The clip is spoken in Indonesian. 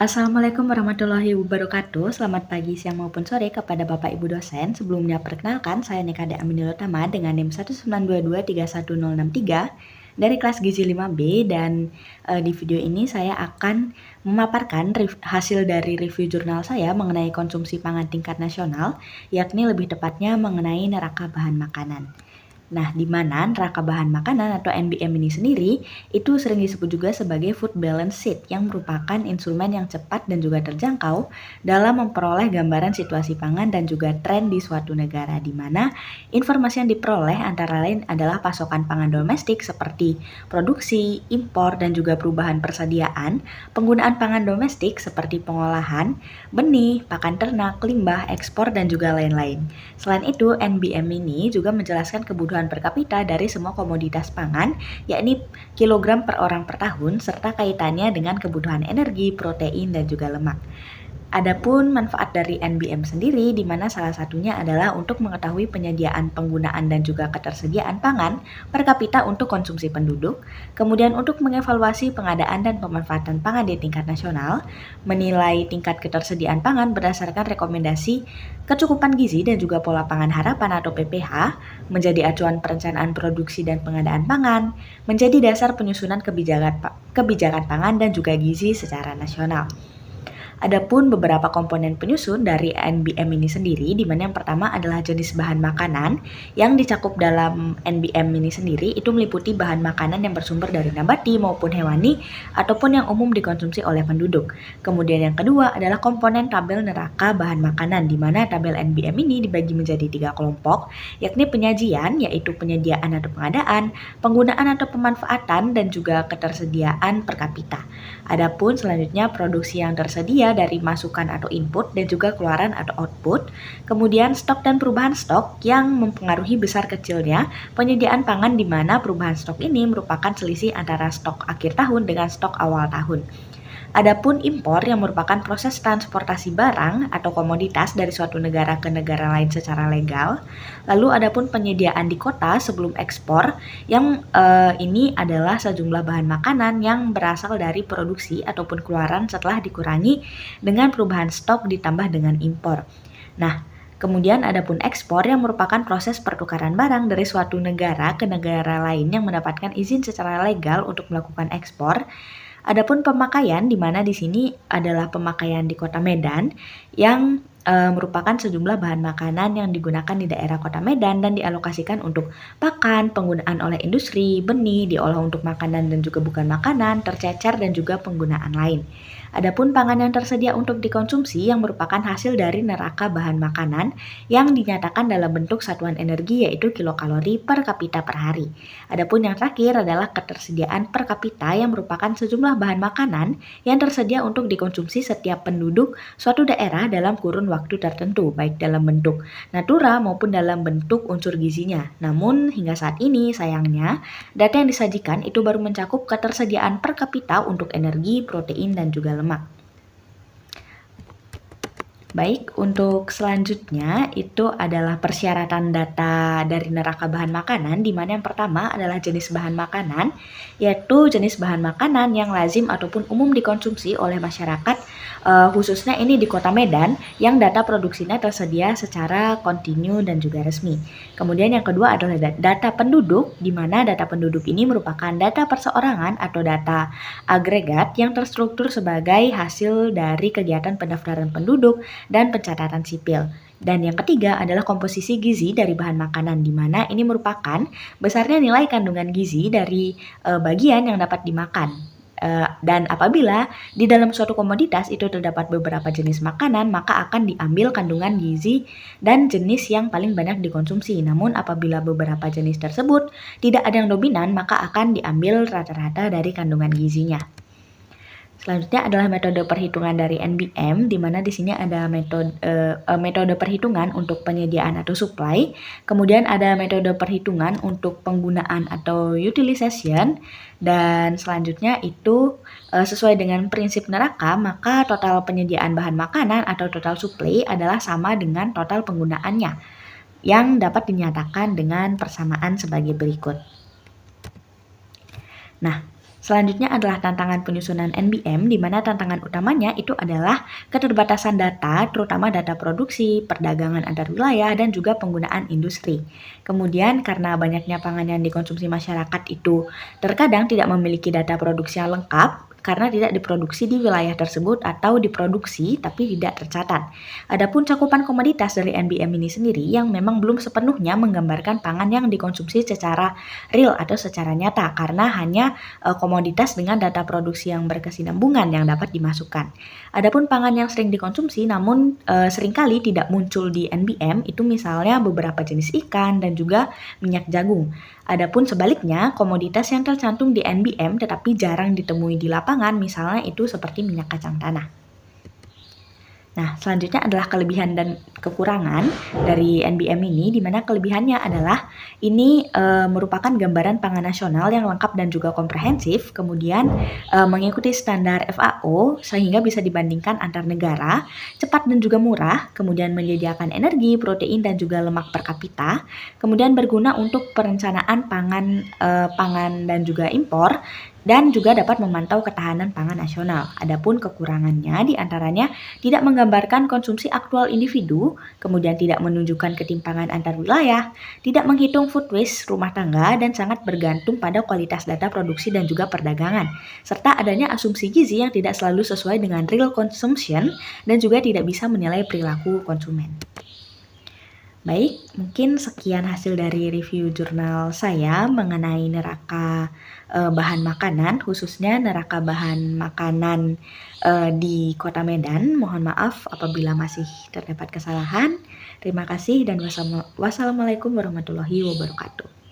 Assalamualaikum warahmatullahi wabarakatuh. Selamat pagi, siang maupun sore kepada Bapak Ibu dosen. Sebelumnya perkenalkan, saya Nikade Aminul Utama dengan NIM 192231063 dari kelas Gizi 5B dan di video ini saya akan memaparkan hasil dari review jurnal saya mengenai konsumsi pangan tingkat nasional, yakni lebih tepatnya mengenai neraca bahan makanan. Nah, di mana neraca bahan makanan atau NBM ini sendiri itu sering disebut juga sebagai food balance sheet yang merupakan instrumen yang cepat dan juga terjangkau dalam memperoleh gambaran situasi pangan dan juga tren di suatu negara, di mana informasi yang diperoleh antara lain adalah pasokan pangan domestik seperti produksi, impor, dan juga perubahan persediaan, penggunaan pangan domestik seperti pengolahan, benih, pakan ternak, limbah, ekspor, dan juga lain-lain. Selain itu, NBM ini juga menjelaskan kebutuhan per kapita dari semua komoditas pangan, yakni kilogram per orang per tahun, serta kaitannya dengan kebutuhan energi, protein, dan juga lemak. Adapun manfaat dari NBM sendiri, di mana salah satunya adalah untuk mengetahui penyediaan, penggunaan, dan juga ketersediaan pangan per kapita untuk konsumsi penduduk, kemudian untuk mengevaluasi pengadaan dan pemanfaatan pangan di tingkat nasional, menilai tingkat ketersediaan pangan berdasarkan rekomendasi kecukupan gizi dan juga pola pangan harapan atau PPH, menjadi acuan perencanaan produksi dan pengadaan pangan, menjadi dasar penyusunan kebijakan pangan dan juga gizi secara nasional. Adapun beberapa komponen penyusun dari NBM ini sendiri, di mana yang pertama adalah jenis bahan makanan yang dicakup dalam NBM ini sendiri itu meliputi bahan makanan yang bersumber dari nabati maupun hewani ataupun yang umum dikonsumsi oleh penduduk. Kemudian yang kedua adalah komponen tabel neraca bahan makanan, di mana tabel NBM ini dibagi menjadi 3 kelompok, yakni penyajian, yaitu penyediaan atau pengadaan, penggunaan atau pemanfaatan, dan juga ketersediaan per kapita. Adapun selanjutnya produksi yang tersedia dari masukan atau input dan juga keluaran atau output, kemudian stok dan perubahan stok yang mempengaruhi besar kecilnya penyediaan pangan, di mana perubahan stok ini merupakan selisih antara stok akhir tahun dengan stok awal tahun. Adapun impor yang merupakan proses transportasi barang atau komoditas dari suatu negara ke negara lain secara legal. Lalu adapun penyediaan di kota sebelum ekspor yang ini adalah sejumlah bahan makanan yang berasal dari produksi ataupun keluaran setelah dikurangi dengan perubahan stok ditambah dengan impor. Nah, kemudian adapun ekspor yang merupakan proses pertukaran barang dari suatu negara ke negara lain yang mendapatkan izin secara legal untuk melakukan ekspor. Adapun pemakaian, di mana di sini adalah pemakaian di Kota Medan yang merupakan sejumlah bahan makanan yang digunakan di daerah Kota Medan dan dialokasikan untuk pakan, penggunaan oleh industri, benih, diolah untuk makanan dan juga bukan makanan, tercecer, dan juga penggunaan lain. Adapun pangan yang tersedia untuk dikonsumsi yang merupakan hasil dari neraca bahan makanan yang dinyatakan dalam bentuk satuan energi, yaitu kilokalori per kapita per hari. Adapun yang terakhir adalah ketersediaan per kapita yang merupakan sejumlah bahan makanan yang tersedia untuk dikonsumsi setiap penduduk suatu daerah dalam kurun waktu tertentu, baik dalam bentuk natura maupun dalam bentuk unsur gizinya. Namun hingga saat ini sayangnya data yang disajikan itu baru mencakup ketersediaan per kapita untuk energi, protein, dan juga lemak. Baik, untuk selanjutnya itu adalah persyaratan data dari neraca bahan makanan, di mana yang pertama adalah jenis bahan makanan, yaitu jenis bahan makanan yang lazim ataupun umum dikonsumsi oleh masyarakat, khususnya ini di Kota Medan, yang data produksinya tersedia secara kontinu dan juga resmi. Kemudian yang kedua adalah data penduduk, di mana data penduduk ini merupakan data perseorangan atau data agregat yang terstruktur sebagai hasil dari kegiatan pendaftaran penduduk dan pencatatan sipil. Dan yang ketiga adalah komposisi gizi dari bahan makanan, di mana ini merupakan besarnya nilai kandungan gizi dari bagian yang dapat dimakan. Dan apabila di dalam suatu komoditas itu terdapat beberapa jenis makanan, maka akan diambil kandungan gizi dan jenis yang paling banyak dikonsumsi. Namun apabila beberapa jenis tersebut tidak ada yang dominan, maka akan diambil rata-rata dari kandungan gizinya. Selanjutnya adalah metode perhitungan dari NBM, di mana di sini ada metode perhitungan untuk penyediaan atau supply, kemudian ada metode perhitungan untuk penggunaan atau utilization, dan selanjutnya itu sesuai dengan prinsip neraca, maka total penyediaan bahan makanan atau total supply adalah sama dengan total penggunaannya, yang dapat dinyatakan dengan persamaan sebagai berikut. Nah, Selanjutnya adalah tantangan penyusunan NBM, di mana tantangan utamanya itu adalah keterbatasan data, terutama data produksi, perdagangan antar wilayah, dan juga penggunaan industri. Kemudian karena banyaknya pangan yang dikonsumsi masyarakat itu terkadang tidak memiliki data produksi yang lengkap, karena tidak diproduksi di wilayah tersebut atau diproduksi tapi tidak tercatat. Adapun cakupan komoditas dari NBM ini sendiri yang memang belum sepenuhnya menggambarkan pangan yang dikonsumsi secara real atau secara nyata, karena hanya komoditas dengan data produksi yang berkesinambungan yang dapat dimasukkan. Adapun pangan yang sering dikonsumsi namun seringkali tidak muncul di NBM itu misalnya beberapa jenis ikan dan juga minyak jagung. Adapun sebaliknya, komoditas yang tercantum di NBM tetapi jarang ditemui di lapangan, misalnya itu seperti minyak kacang tanah. Nah, selanjutnya adalah kelebihan dan kekurangan dari NBM ini, di mana kelebihannya adalah ini merupakan gambaran pangan nasional yang lengkap dan juga komprehensif, kemudian mengikuti standar FAO sehingga bisa dibandingkan antar negara, cepat dan juga murah, kemudian menyediakan energi, protein dan juga lemak per kapita, kemudian berguna untuk perencanaan pangan dan juga impor, dan juga dapat memantau ketahanan pangan nasional. Adapun kekurangannya diantaranya tidak menggambarkan konsumsi aktual individu, kemudian tidak menunjukkan ketimpangan antar wilayah, tidak menghitung food waste rumah tangga, dan sangat bergantung pada kualitas data produksi dan juga perdagangan, serta adanya asumsi gizi yang tidak selalu sesuai dengan real consumption dan juga tidak bisa menilai perilaku konsumen. Baik, mungkin sekian hasil dari review jurnal saya mengenai neraka bahan makanan, khususnya neraka bahan makanan di Kota Medan. Mohon maaf apabila masih terdapat kesalahan. Terima kasih dan wassalamualaikum warahmatullahi wabarakatuh.